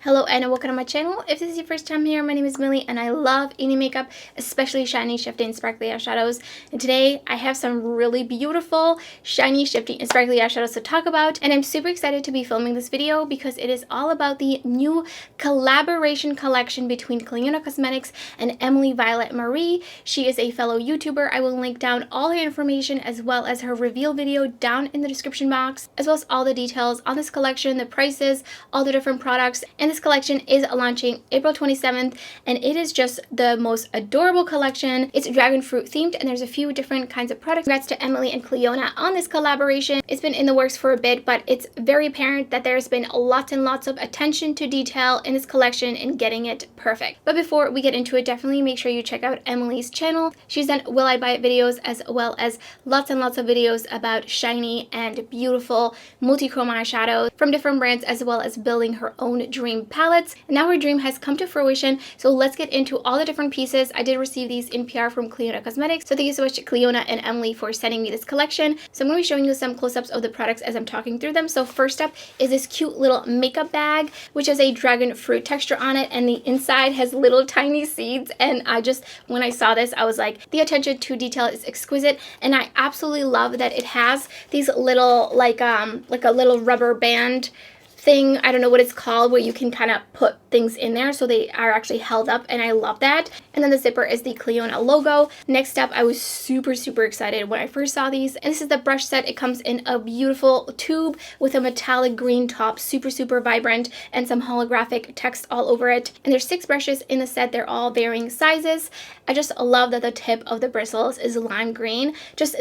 Hello and welcome to my channel. If this is your first time here, my name is Millie and I love any makeup, especially shiny, shifty, and sparkly eyeshadows. And today I have some really beautiful, shiny, shifty, and sparkly eyeshadows to talk about. And I'm super excited to be filming this video because it is all about the new collaboration collection between Clionadh Cosmetics and Emily Violet Marie. She is a fellow YouTuber. I will link down all her information as well as her reveal video down in the description box, as well as all the details on this collection, the prices, all the different products. And this collection is launching April 27th, and it is just the most adorable collection. It's dragon fruit themed, and there's a few different kinds of products. Congrats to Emily and Clionadh on this collaboration. It's been in the works for a bit, but it's very apparent that there's been lots and lots of attention to detail in this collection and getting it perfect. But before we get into it, definitely make sure you check out Emily's channel. She's done Will I Buy It videos as well as lots and lots of videos about shiny and beautiful multi-chrome eyeshadows from different brands, as well as building her own dream palettes. And now her dream has come to fruition, so let's get into all the different pieces. I did receive these in PR from Clionadh Cosmetics, so thank you so much to Clionadh and Emily for sending me this collection. So I'm going to be showing you some close-ups of the products as I'm talking through them. So first up is this cute little makeup bag, which has a dragon fruit texture on it, and the inside has little tiny seeds. And when I saw this, I was like, the attention to detail is exquisite, and I absolutely love that it has these little like a little rubber band thing, I don't know what it's called, where you can kind of put things in there so they are actually held up, and I love that. And then the zipper is the Clionadh logo. Next up, I was super excited when I first saw these, and this is the brush set. It comes in a beautiful tube with a metallic green top, super vibrant, and some holographic text all over it. And there's 6 brushes in the set. They're all varying sizes. I just love that the tip of the bristles is lime green.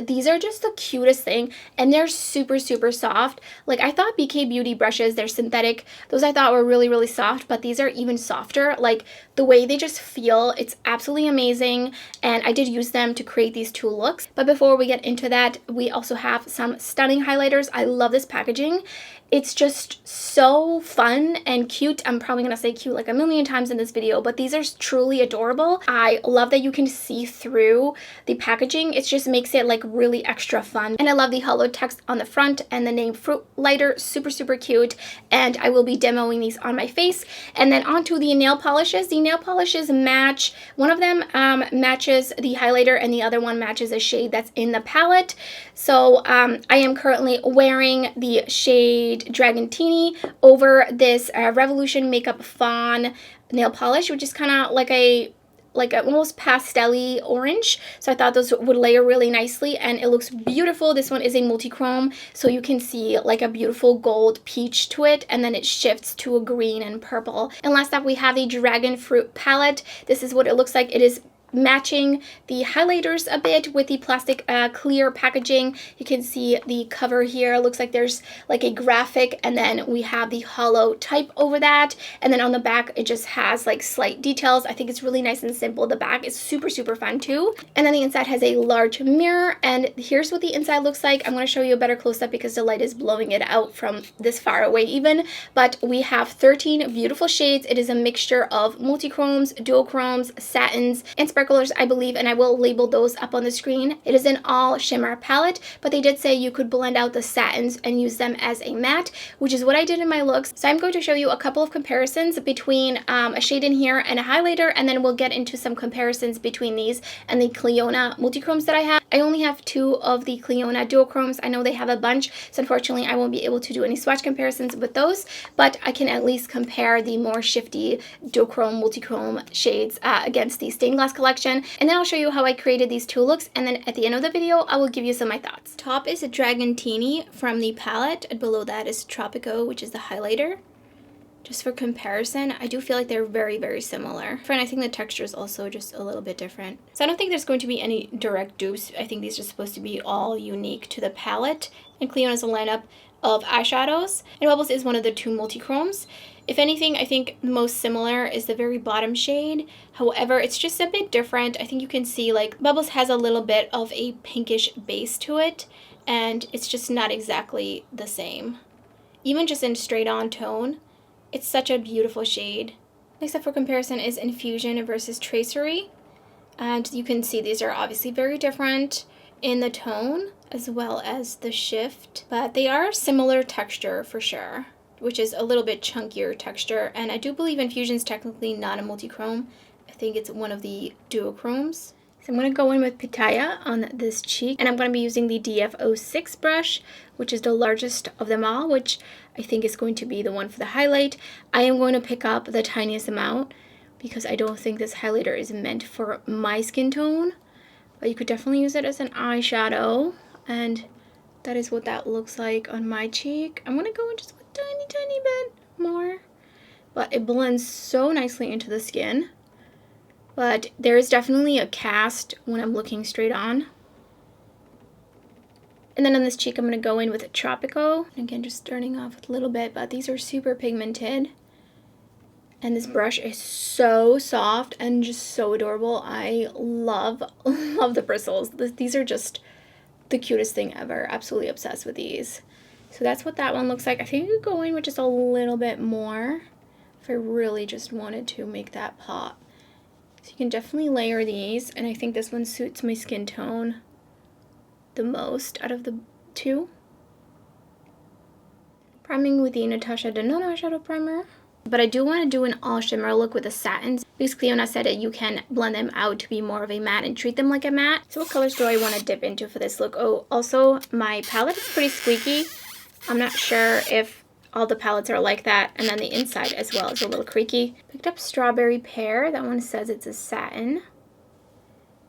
These are just the cutest thing, and they're super soft. Like, I thought BK Beauty brushes, they're synthetic, those I thought were really soft, but these are even softer. Like, the way they just feel, it's absolutely amazing, and I did use them to create these 2 looks. But before we get into that, we also have some stunning highlighters. I love this packaging. It's just so fun and cute. I'm probably going to say cute like a million times in this video, but these are truly adorable. I love that you can see through the packaging. It just makes it like really extra fun. And I love the hollow text on the front and the name Fruitlighter, super cute. And I will be demoing these on my face. And then onto the nail polishes. The nail polishes match. One of them matches the highlighter, and the other one matches a shade that's in the palette. So I am currently wearing the shade Dragon Teeny over this Revolution Makeup Fawn nail polish, which is kind of like a almost pastel-y orange. So I thought those would layer really nicely, and it looks beautiful. This one is a multi-chrome, so you can see like a beautiful gold peach to it, and then it shifts to a green and purple. And last up, we have the Dragon Fruit palette. This is what it looks like. It is matching the highlighters a bit with the plastic clear packaging. You can see the cover here. It looks like there's like a graphic, and then we have the hollow type over that, and then on the back it just has like slight details. I think it's really nice and simple. The back is super fun too. And then the inside has a large mirror, and here's what the inside looks like. I'm going to show you a better close-up because the light is blowing it out from this far away even. But we have 13 beautiful shades. It is a mixture of multi-chromes, duochromes, satins, and sparkles, I believe, and I will label those up on the screen. It is an all shimmer palette, but they did say you could blend out the satins and use them as a matte, which is what I did in my looks. So I'm going to show you a couple of comparisons between a shade in here and a highlighter, and then we'll get into some comparisons between these and the Clionadh multi-chromes that I have. I only have 2 of the Clionadh duochromes. I know they have a bunch, so unfortunately I won't be able to do any swatch comparisons with those, but I can at least compare the more shifty duochrome multi-chrome shades against the stained glass collection. And then I'll show you how I created these 2 looks, and then at the end of the video I will give you some of my thoughts. Top is a Dragon Teeny from the palette, and below that is Tropico, which is the highlighter. Just for comparison, I do feel like they're very similar. And I think the texture is also just a little bit different. So I don't think there's going to be any direct dupes. I think these are supposed to be all unique to the palette. And Clionadh is a lineup of eyeshadows, and Bubbles is one of the 2 multi-chromes. If anything, I think the most similar is the very bottom shade. However, it's just a bit different. I think you can see like Bubbles has a little bit of a pinkish base to it, and it's just not exactly the same. Even just in straight on tone, it's such a beautiful shade. Next up for comparison is Infusion versus Tracery. And you can see these are obviously very different in the tone as well as the shift, but they are similar texture for sure. which is a little bit chunkier texture. And I do believe Infusion's technically not a multichrome. I think it's one of the Duochromes. So I'm going to go in with Pitaya on this cheek, and I'm going to be using the DF06 brush, which is the largest of them all, which I think is going to be the one for the highlight. I am going to pick up the tiniest amount because I don't think this highlighter is meant for my skin tone, but you could definitely use it as an eyeshadow, and that is what that looks like on my cheek. I'm going to go in just a tiny bit more, but it blends so nicely into the skin. But there is definitely a cast when I'm looking straight on. And then on this cheek, I'm going to go in with a Tropico. Again, just starting off with a little bit, but these are super pigmented. And this brush is so soft and just so adorable. I love the bristles. These are just the cutest thing ever. Absolutely obsessed with these. So that's what that one looks like. I think I could go in with just a little bit more if I really just wanted to make that pop. So you can definitely layer these, and I think this one suits my skin tone the most out of the two. Priming with the Natasha Denona eyeshadow primer. But I do want to do an all shimmer look with the satins, because Clionadh said that you can blend them out to be more of a matte and treat them like a matte. So what colors do I want to dip into for this look? Oh, also my palette is pretty squeaky. I'm not sure if all the palettes are like that, and then the inside as well is a little creaky. Picked up Strawberry Pear. That one says it's a satin.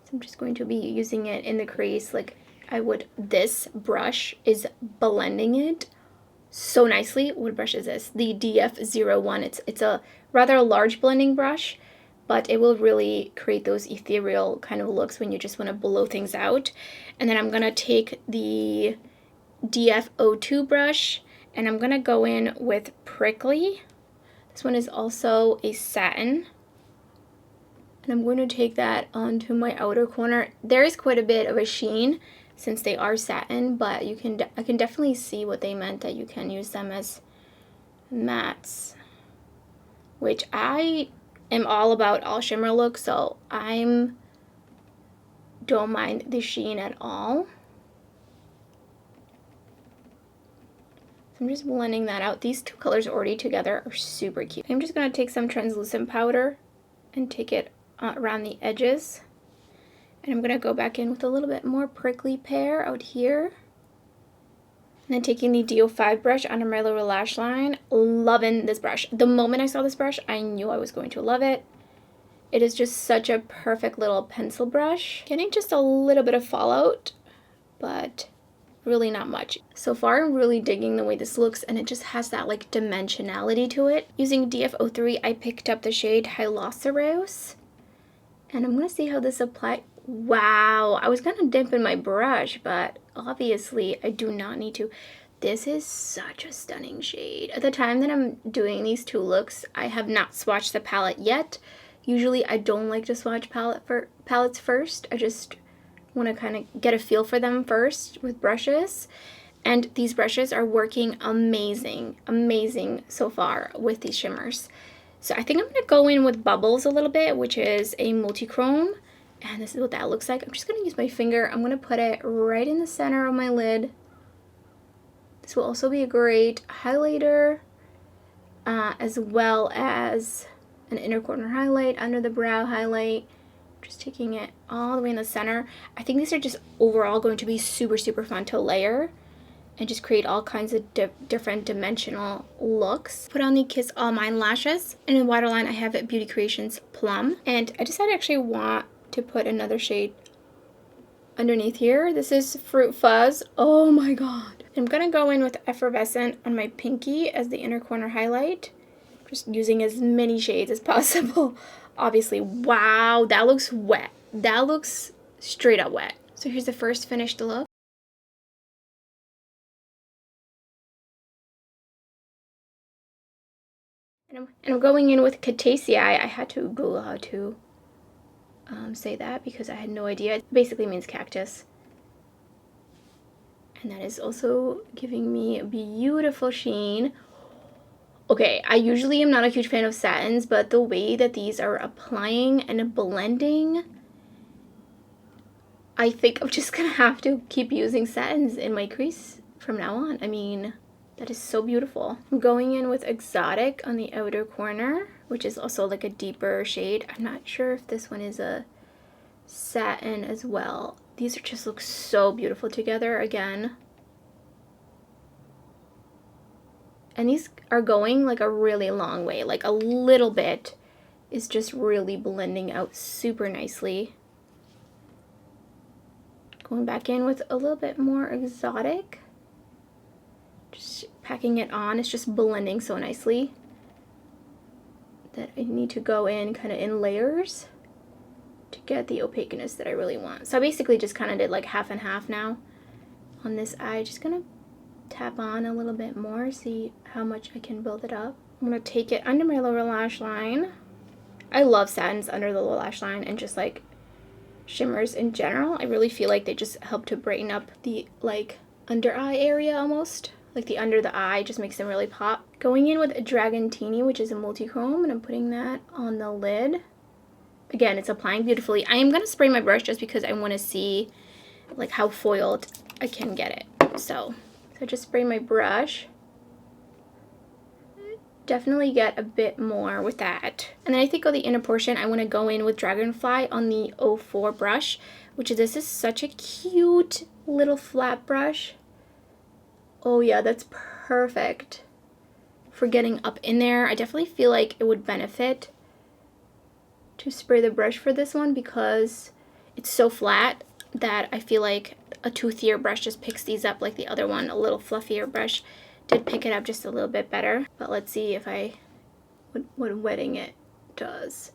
So I'm just going to be using it in the crease like I would. This brush is blending it so nicely. What brush is this? The DF01. It's a rather large blending brush, but it will really create those ethereal kind of looks when you just want to blow things out. And then I'm going to take the DF02 brush, and I'm going to go in with Prickly. This one is also a satin. And I'm going to take that onto my outer corner. There is quite a bit of a sheen since they are satin, but I can definitely see what they meant, that you can use them as mattes, which I am all about all shimmer look, so don't mind the sheen at all. I'm just blending that out. These two colors already together are super cute. I'm just going to take some translucent powder and take it around the edges. And I'm going to go back in with a little bit more Prickly Pear out here. And then taking the DO5 brush under my lower lash line. Loving this brush. The moment I saw this brush, I knew I was going to love it. It is just such a perfect little pencil brush. Getting just a little bit of fallout, but really not much. So far, I'm really digging the way this looks, and it just has that like dimensionality to it. Using DF03, I picked up the shade Hyloceros, and I'm gonna see how this applies. Wow, I was gonna dip in my brush, but obviously I do not need to. This is such a stunning shade. At the time that I'm doing these two looks, I have not swatched the palette yet. Usually I don't like to swatch palettes first. I just want to kind of get a feel for them first with brushes, and these brushes are working amazing so far with these shimmers. So I think I'm going to go in with Bubbles a little bit, which is a multichrome, and this is what that looks like. I'm just going to use my finger. I'm going to put it right in the center of my lid. This will also be a great highlighter, as well as an inner corner highlight, under the brow highlight. Just taking it all the way in the center. I think these are just overall going to be super fun to layer and just create all kinds of different dimensional looks. Put on the Kiss All Mine lashes, and in waterline I have Beauty Creations Plum, and I decided I actually want to put another shade underneath here. This is Fruit Fuzz. Oh my god. I'm gonna go in with Effervescent on my pinky as the inner corner highlight, just using as many shades as possible. Obviously, wow, that looks wet. That looks straight up wet. So here's the first finished look. And I'm going in with Cataceae. I had to Google how to say that because I had no idea. It basically means cactus. And that is also giving me a beautiful sheen. Okay, I usually am not a huge fan of satins, but the way that these are applying and blending, I think I'm just gonna have to keep using satins in my crease from now on. I mean, That is so beautiful. I'm going in with Exotic on the outer corner, which is also like a deeper shade. I'm not sure if this one is a satin as well. These just look so beautiful together again. And these are going like a really long way. Like a little bit is just really blending out super nicely. Going back in with a little bit more Exotic. Just packing it on. It's just blending so nicely that I need to go in kind of in layers to get the opaqueness that I really want. So I basically just kind of did like half and half now on this eye. Just gonna tap on a little bit more, see how much I can build it up. I'm gonna take it under my lower lash line. I love satins under the lower lash line and just like shimmers in general. I really feel like they just help to brighten up the like under eye area almost. Like the under the eye just makes them really pop. Going in with a Dragon Teeny, which is a multi-chrome, and I'm putting that on the lid. Again, it's applying beautifully. I am going to spray my brush just because I want to see like how foiled I can get it. So just spray my brush. Definitely get a bit more with that. And then I think on the inner portion, I want to go in with Dragonfly on the 04 brush, which is, this is such a cute little flat brush. Oh yeah, that's perfect for getting up in there. I definitely feel like it would benefit to spray the brush for this one because it's so flat that I feel like a toothier brush just picks these up like the other one. A little fluffier brush did pick it up just a little bit better. But let's see if what wetting it does.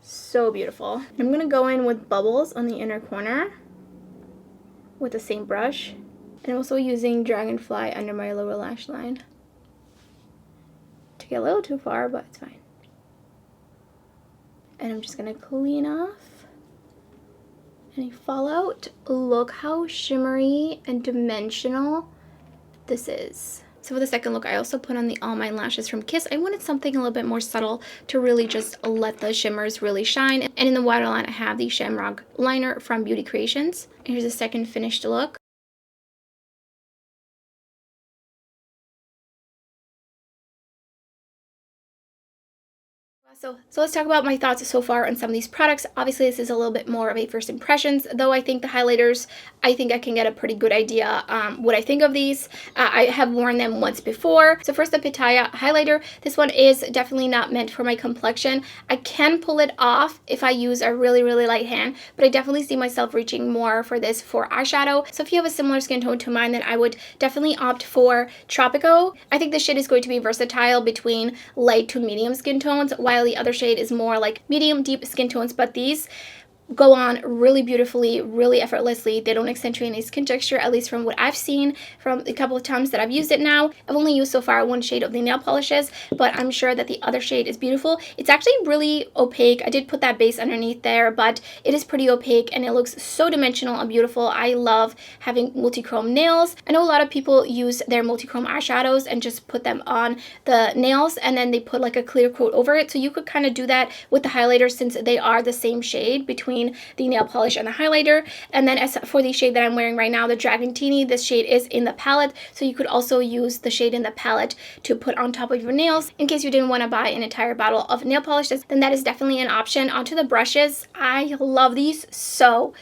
So beautiful. I'm going to go in with Bubbles on the inner corner with the same brush. And I'm also using Dragonfly under my lower lash line. To get a little too far, but it's fine. And I'm just going to clean off any fallout. Look how shimmery and dimensional this is. So for the second look, I also put on the All My Lashes from Kiss. I wanted something a little bit more subtle to really just let the shimmers really shine. And in the waterline, I have the Shamrock liner from Beauty Creations. And here's a second finished look. So let's talk about my thoughts so far on some of these products. Obviously, this is a little bit more of a first impressions, though I think the highlighters, I think I can get a pretty good idea what I think of these. I have worn them once before. So first, the Pitaya highlighter. This one is definitely not meant for my complexion. I can pull it off if I use a really, really light hand, but I definitely see myself reaching more for this for eyeshadow. So if you have a similar skin tone to mine, then I would definitely opt for Tropico. I think this shade is going to be versatile between light to medium skin tones, while the other shade is more like medium deep skin tones, but these go on really beautifully, really effortlessly. They don't accentuate any skin texture, at least from what I've seen from the couple of times that I've used it now. I've only used so far one shade of the nail polishes, but I'm sure that the other shade is beautiful. It's actually really opaque. I did put that base underneath there, but it is pretty opaque and it looks so dimensional and beautiful. I love having multi-chrome nails. I know a lot of people use their multi-chrome eyeshadows and just put them on the nails and then they put like a clear coat over it. So you could kind of do that with the highlighter since they are the same shade between the nail polish and the highlighter. And then as for the shade that I'm wearing right now, the Dragon Teeny, this shade is in the palette, so you could also use the shade in the palette to put on top of your nails in case you didn't want to buy an entire bottle of nail polish. Then that is definitely an option. Onto the brushes. I love these so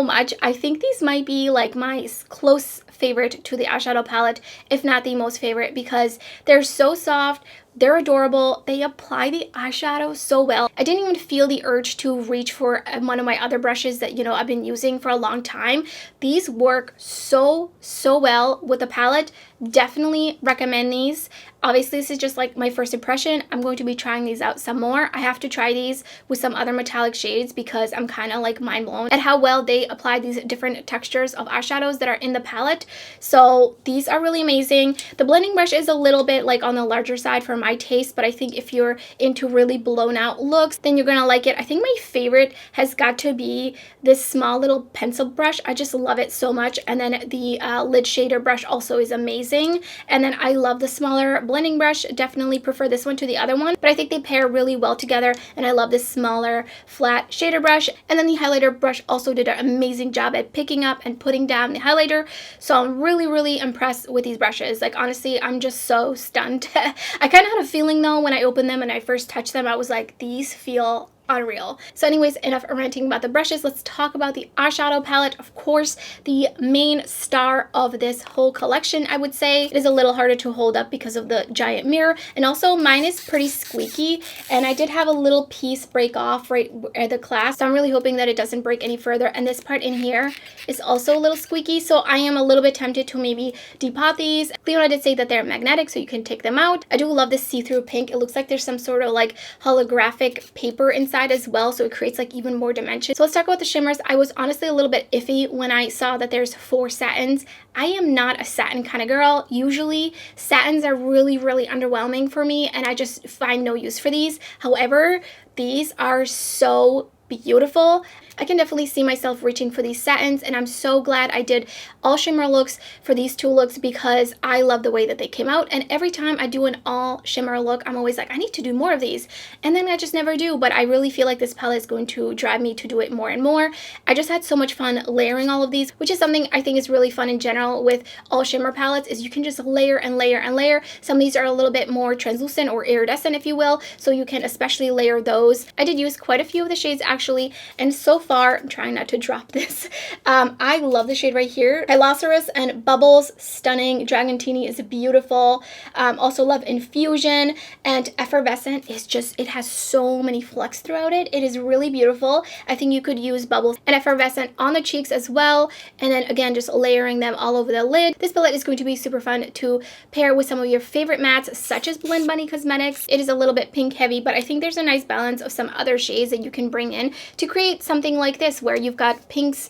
much. I think these might be like my close favorite to the eyeshadow palette, if not the most favorite, because they're so soft. They're adorable. They apply the eyeshadow so well. I didn't even feel the urge to reach for one of my other brushes that, I've been using for a long time. These work so well with the palette. Definitely recommend these. Obviously, this is just like my first impression. I'm going to be trying these out some more. I have to try these with some other metallic shades because I'm kind of like mind blown at how well they apply these different textures of eyeshadows that are in the palette. So these are really amazing. The blending brush is a little bit like on the larger side for my taste, but I think if you're into really blown out looks, then you're gonna like it. I think my favorite has got to be this small little pencil brush. I just love it so much. And then the lid shader brush also is amazing. And then I love the smaller blending brush. Definitely prefer this one to the other one, but I think they pair really well together. And I love this smaller flat shader brush. And then the highlighter brush also did an amazing job at picking up and putting down the highlighter. So I'm really, really impressed with these brushes. Like, honestly, I'm just so stunned. I kind of had a feeling though when I opened them and I first touched them, I was like, these feel unreal. So anyways, enough ranting about the brushes. Let's talk about the eyeshadow palette. Of course, the main star of this whole collection, I would say. It is a little harder to hold up because of the giant mirror, and also mine is pretty squeaky, and I did have a little piece break off right at the clasp, so I'm really hoping that it doesn't break any further. And this part in here is also a little squeaky, so I am a little bit tempted to maybe depot these. Clionadh did say that they're magnetic, so you can take them out. I do love this see-through pink. It looks like there's some sort of like holographic paper inside as well, so it creates like even more dimension. So let's talk about the shimmers. I was honestly a little bit iffy when I saw that there's 4 satins. I am not a satin kind of girl. Usually satins are really, really underwhelming for me, and I just find no use for these. However, these are so beautiful. I can definitely see myself reaching for these satins, and I'm so glad I did all shimmer looks for these 2 looks because I love the way that they came out. And every time I do an all shimmer look, I'm always like, I need to do more of these, and then I just never do. But I really feel like this palette is going to drive me to do it more and more. I just had so much fun layering all of these, which is something I think is really fun in general with all shimmer palettes, is you can just layer and layer and layer. Some of these are a little bit more translucent or iridescent, if you will, so you can especially layer those. I did use quite a few of the shades actually, and so far, I'm trying not to drop this. I love the shade right here. Hyloceros and Bubbles, stunning. Dragantini is beautiful. Also love Infusion, and Effervescent is just, it has so many flecks throughout it. It is really beautiful. I think you could use Bubbles and Effervescent on the cheeks as well, and then again, just layering them all over the lid. This palette is going to be super fun to pair with some of your favorite mattes, such as Blend Bunny Cosmetics. It is a little bit pink heavy, but I think there's a nice balance of some other shades that you can bring in to create something like this, where you've got pinks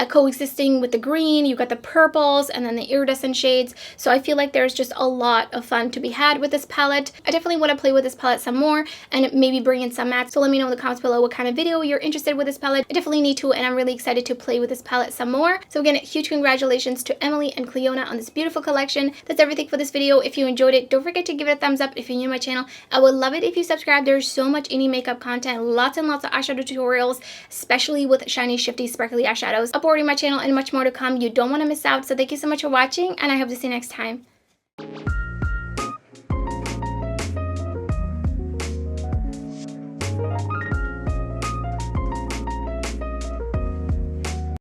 coexisting with the green, you've got the purples, and then the iridescent shades. So I feel like there's just a lot of fun to be had with this palette. I definitely want to play with this palette some more and maybe bring in some mattes. So let me know in the comments below what kind of video you're interested with this palette. I definitely need to, and I'm really excited to play with this palette some more. So again, huge congratulations to Emily and Clionadh on this beautiful collection. That's everything for this video. If you enjoyed it, don't forget to give it a thumbs up. If you're new to my channel, I would love it if you subscribe. There's so much indie makeup content, lots and lots of eyeshadow tutorials, especially with shiny, shifty, sparkly eyeshadows, uploading my channel, and much more to come. You don't want to miss out. So thank you so much for watching, and I hope to see you next time.